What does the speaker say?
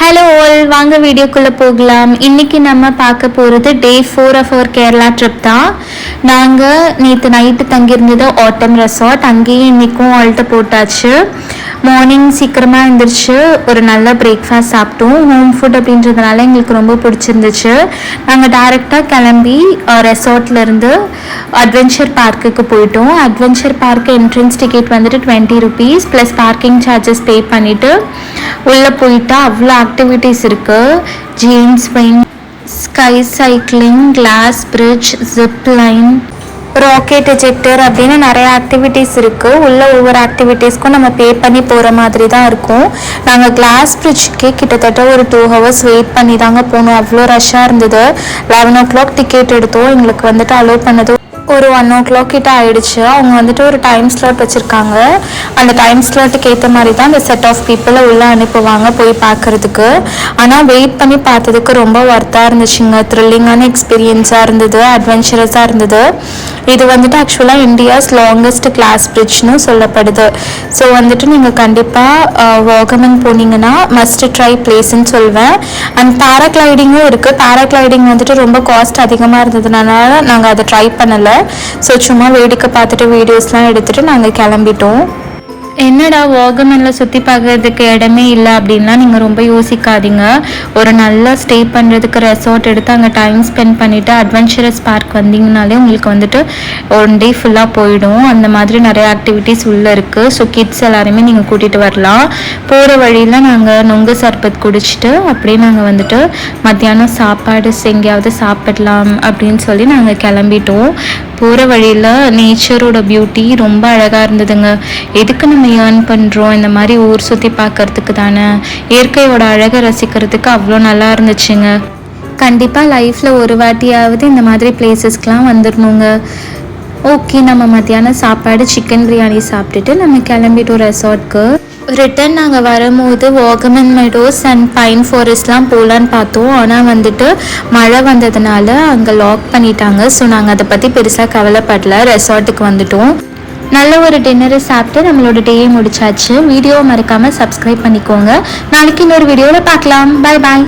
Hello all, வாங்க வீடியோக்குள்ளே போகலாம். இன்றைக்கி நம்ம பார்க்க போகிறது டே 4 ஆஃப் அவர் கேரளா ட்ரிப் தான். நாங்கள் நேற்று நைட்டு தங்கியிருந்தது ஆட்டம் ரெசார்ட். அங்கேயும் இன்றைக்கும் ஆல்ட்ட போட்டாச்சு. மார்னிங் சீக்கிரமாக எழுந்திரிச்சு ஒரு நல்ல பிரேக்ஃபாஸ்ட் சாப்பிட்டோம். ஹோம் ஃபுட் அப்படின்றதுனால எங்களுக்கு ரொம்ப பிடிச்சிருந்துச்சு. நாங்கள் டைரெக்டாக கிளம்பி ரெசார்ட்லேருந்து அட்வென்ச்சர் பார்க்குக்கு போயிட்டோம். அட்வென்ச்சர் பார்க் என்ட்ரன்ஸ் டிக்கெட் வந்துட்டு 20 rupees plus parking charges pay பண்ணிவிட்டு உள்ளே போயிட்டா அவ்வளோ ஆக்டிவிட்டீஸ் இருக்குது. ஜேம்ஸ் வைன், sky cycling, glass bridge, zip line, rocket ejector அப்படின்னு நிறைய ஆக்டிவிட்டீஸ் இருக்குது. உள்ள ஒவ்வொரு ஆக்டிவிட்டீஸ்க்கும் நம்ம பே பண்ணி போகிற மாதிரி தான் இருக்கும். நாங்கள் கிளாஸ் பிரிட்ஜ்க்கே கிட்டத்தட்ட ஒரு 2 hours வெயிட் பண்ணி தாங்க போனோம். அவ்வளோ ரஷ்ஷாக இருந்தது. 11 o'clock டிக்கெட் எடுத்தோம். எங்களுக்கு வந்துட்டு அலோவ் பண்ணது ஒரு 1 o'clock கிட்ட ஆயிடுச்சு. அவங்க வந்துட்டு ஒரு டைம் ஸ்லாட் வச்சுருக்காங்க. அந்த டைம் ஸ்லாட்டுக்கு ஏற்ற மாதிரி தான் அந்த செட் ஆஃப் பீப்புளை உள்ளே அனுப்புவாங்க போய் பார்க்குறதுக்கு. ஆனால் வெயிட் பண்ணி பார்த்ததுக்கு ரொம்ப ஒர்த்தாக இருந்துச்சுங்க. த்ரில்லிங்கான எக்ஸ்பீரியன்ஸாக இருந்தது, அட்வென்ச்சரஸாக இருந்தது. இது வந்துட்டு ஆக்சுவலாக இந்தியாஸ் லாங்கஸ்ட் கிளாஸ் பிரிட்ஜ்னு சொல்லப்படுது. ஸோ வந்துட்டு நீங்கள் கண்டிப்பாக வாகமன் போனீங்கன்னா மஸ்ட் ட்ரை பிளேஸ்ன்னு சொல்வேன். அண்ட் பேராகிளைடிங்கும் இருக்குது. பேராகிளைடிங் வந்துட்டு ரொம்ப காஸ்ட் அதிகமாக இருந்ததுனால நாங்கள் அதை ட்ரை பண்ணலை. ஸோ சும்மா வேடிக்கை பார்த்துட்டு வீடியோஸ்லாம் எடுத்துகிட்டு நாங்கள் கிளம்பிட்டோம். என்னடா வாகமனில் சுற்றி பார்க்கறதுக்கு இடமே இல்லை அப்படின்லாம் நீங்கள் ரொம்ப யோசிக்காதீங்க. ஒரு நல்லா ஸ்டே பண்ணுறதுக்கு ரெசார்ட் எடுத்து அங்கே டைம் ஸ்பெண்ட் பண்ணிவிட்டு அட்வென்ச்சரஸ் பார்க் வந்தீங்கனாலே உங்களுக்கு வந்துட்டு 1 day ஃபுல்லாக போயிடும். அந்த மாதிரி நிறைய ஆக்டிவிட்டீஸ் உள்ளே இருக்குது. ஸோ கிட்ஸ் எல்லாருமே நீங்கள் கூட்டிகிட்டு வரலாம். போகிற வழியில் நாங்கள் நொங்கு சர்பத் குடிச்சிட்டு அப்படியே நாங்கள் வந்துட்டு மத்தியானம் சாப்பாடு எங்கேயாவது சாப்பிடலாம் அப்படின்னு சொல்லி நாங்கள் கிளம்பிட்டோம். போகிற வழியில் நேச்சரோட பியூட்டி ரொம்ப அழகாக இருந்ததுங்க. எதுக்கு நம்ம ஏர்ன் பண்ணுறோம்? இந்த மாதிரி ஊர் சுற்றி பார்க்கறதுக்கு தானே. இயற்கையோட அழகை ரசிக்கிறதுக்கு அவ்வளோ நல்லா இருந்துச்சுங்க. கண்டிப்பாக லைஃப்பில் ஒரு வாட்டியாவது இந்த மாதிரி பிளேசஸ்க்கெலாம் வந்துடணுங்க. ஓகே, நம்ம மத்தியானம் சாப்பாடு சிக்கன் பிரியாணி சாப்பிட்டுட்டு நம்ம கிளம்பிட்டோம் ரெசார்ட்க்கு. ரிட்டன் நாங்கள் வரும்போது வாகமன் மெடோஸ் அண்ட் பைன் ஃபாரஸ்ட்லாம் போகலான்னு பார்த்தோம். ஆனால் வந்துட்டு மழை வந்ததுனால அங்கே லாக் பண்ணிட்டாங்க. ஸோ நாங்கள் அதை பற்றி பெருசாக கவலைப்படல, ரெசார்ட்டுக்கு வந்துட்டோம். நல்ல ஒரு டின்னரை சாப்பிட்டு நம்மளோட டேயை முடிச்சாச்சு. வீடியோவை மறக்காமல் சப்ஸ்கிரைப் பண்ணிக்கோங்க. நாளைக்கு இன்னொரு வீடியோவில் பார்க்கலாம். பாய் பாய்.